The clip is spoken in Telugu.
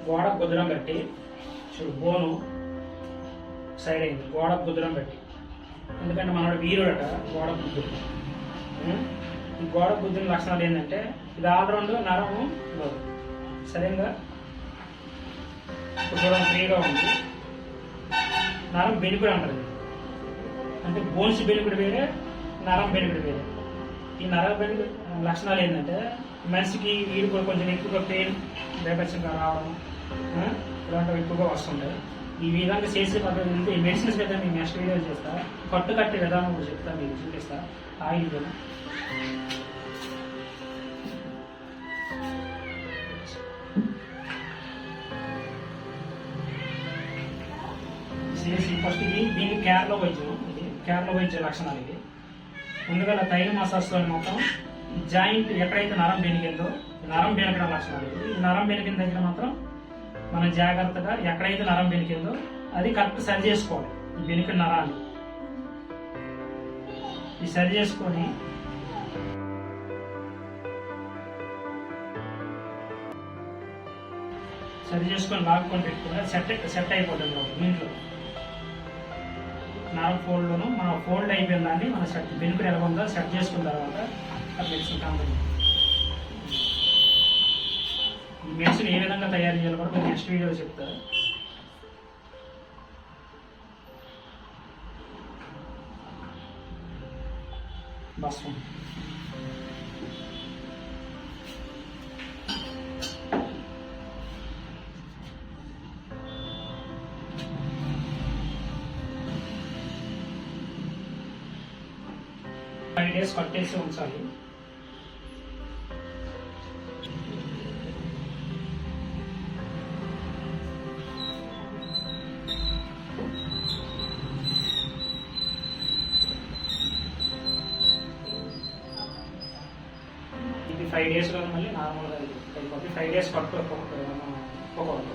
గోడ కుదరం పెట్టి చూడు బోను సైడ్ అయింది, గోడ కుదరం పెట్టి. ఎందుకంటే మనోడు వీరుడట గోడ బుద్ధుడు. ఈ గోడ బుద్ధుని లక్షణాలు ఏంటంటే ఇది ఆల్రౌండ్ నరము సరిగ్గా ఇప్పుడు చూడడం ఫ్రీగా ఉంది. నరం బెనికుడు అంటారు, అంటే బోన్స్ బెనికుడు వేరే, నరం బెనికుడు వేరే. ఈ నరం బెనికుడు లక్షణాలు ఏంటంటే మనిషికి వీడు కూడా కొంచెం ఎక్కువగా పెయిన్ బేపచ్చంగా రావడం ఇలాంటివి ఎక్కువగా వస్తుంటాయి. ఈ విధంగా చేసే పద్ధతి ఉంది. ఈ మెడిసిన్స్ మీద మీకు నెక్స్ట్ వీడియో చేస్తా, కట్టు కట్టే విధానం కూడా చెప్తా, మీకు చూపిస్తా. ఆయుర్వేదం ఫస్ట్ దీనికి కేరళ వైద్యం, ఇది కేరళ వైద్య లక్షణాలు. ఇవి ముందుగా తైల మసాజ్తో మొత్తం జాయింట్ ఎక్కడైతే నరం బెనికిందో నరం బెనకడం లక్షణాలు. ఈ నరం బెనికిన దగ్గర మాత్రం మనం జాగ్రత్తగా ఎక్కడైతే నరం బెనికిందో అది కరెక్ట్ సరి చేసుకోవాలి. ఈ బెనికిన నరాన్ని ఈ సరి చేసుకొని లాక్కొని పెట్టుకుని సెట్ అయిపోతుంది. దీంట్లో నరం ఫోల్డ్లోను మన ఫోల్డ్ అయిపోయిన దాన్ని మన సెట్ బెనికుడు ఎలా ఉందో సెట్ చేసుకున్న తర్వాత మెడిసిన్ కంపెనీ ఈ మెడిసిన్ ఏ విధంగా తయారు చేయాలో కూడా నెక్స్ట్ వీడియోలో చెప్తారు. భస్మం ఫైవ్ డేస్ కట్టేసి ఉంచాలి. ఇది 5 days లో మళ్ళీ నార్మల్గా అయిపోతుంది. 5 days కట్టుకోకూడదు.